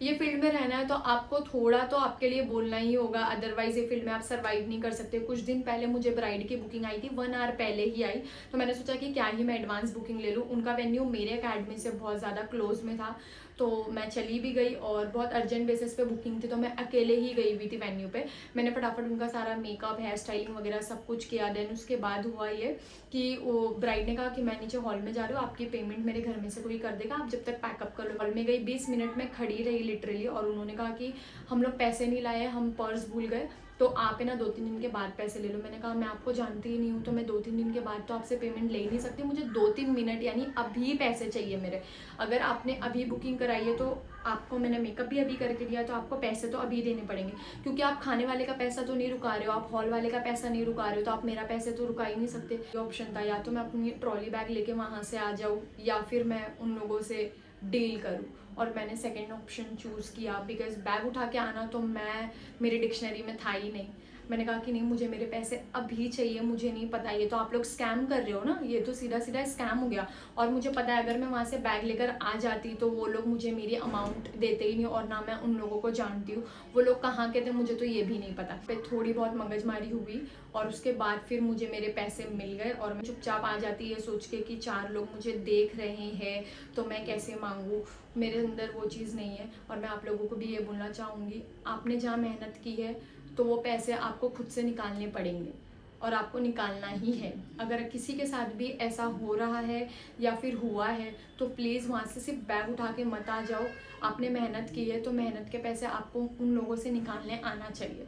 ये फील्ड में रहना है तो आपको थोड़ा तो आपके लिए बोलना ही होगा, अदरवाइज ये फील्ड में आप सर्वाइव नहीं कर सकते। कुछ दिन पहले मुझे ब्राइड की बुकिंग आई थी, 1 आवर पहले ही आई, तो मैंने सोचा कि क्या ही मैं एडवांस बुकिंग ले लूँ। उनका वेन्यू मेरे अकेडमी से बहुत ज़्यादा क्लोज में था, तो मैं चली भी गई और बहुत अर्जेंट बेसिस पे बुकिंग थी, तो मैं अकेले ही गई हुई थी वेन्यू पे। मैंने फटाफट उनका सारा मेकअप, हेयर स्टाइलिंग वगैरह सब कुछ किया। देन उसके बाद हुआ ये कि वो ब्राइड ने कहा कि मैं नीचे हॉल में जा रही हूँ, आपकी पेमेंट मेरे घर में से कोई कर देगा, आप जब तक पैकअप कर लो। हॉल में गई, 20 मिनट में खड़ी रही लिटरली, और उन्होंने कहा कि हम लोग पैसे नहीं लाए, हम पर्स भूल गए, तो आप है ना 2-3 दिन के बाद पैसे ले लो। मैंने कहा मैं आपको जानती ही नहीं हूँ, तो मैं 2-3 दिन के बाद तो आपसे पेमेंट ले ही नहीं सकती, मुझे 2-3 मिनट यानी अभी पैसे चाहिए मेरे। अगर आपने अभी बुकिंग कराई है तो आपको मैंने मेकअप भी अभी करके दिया, तो आपको पैसे तो अभी देने पड़ेंगे, क्योंकि आप खाने वाले का पैसा तो नहीं रुका रहे हो, आप हॉल वाले का पैसा नहीं रुका रहे हो, तो आप मेरा पैसे तो रुका ही नहीं सकते। ये ऑप्शन था, या तो मैं अपनी ट्रॉली बैग लेके वहाँ से आ जाऊँ, या फिर मैं उन लोगों से डील करूँ। और मैंने सेकेंड ऑप्शन चूज़ किया, बिकॉज बैग उठा के आना तो मैं मेरी डिक्शनरी में था ही नहीं। मैंने कहा कि नहीं, मुझे मेरे पैसे अभी चाहिए, मुझे नहीं पता, ये तो आप लोग स्कैम कर रहे हो ना, ये तो सीधा सीधा स्कैम हो गया। और मुझे पता है अगर मैं वहाँ से बैग लेकर आ जाती तो वो लोग मुझे मेरी अमाउंट देते ही नहीं, और ना मैं उन लोगों को जानती हूँ, वो लोग कहाँ के थे मुझे तो ये भी नहीं पता। फिर थोड़ी बहुत मगजमारी हुई और उसके बाद फिर मुझे मेरे पैसे मिल गए, और मैं चुपचाप आ जाती है सोच के कि 4 लोग मुझे देख रहे हैं तो मैं कैसे मांगूँ। मेरे अंदर वो चीज़ नहीं है। और मैं आप लोगों को भी ये बोलना चाहूँगी, आपने जहाँ मेहनत की है तो वो पैसे आपको खुद से निकालने पड़ेंगे, और आपको निकालना ही है। अगर किसी के साथ भी ऐसा हो रहा है या फिर हुआ है तो प्लीज़ वहाँ से सिर्फ बैग उठा के मत आ जाओ। आपने मेहनत की है तो मेहनत के पैसे आपको उन लोगों से निकालने आना चाहिए।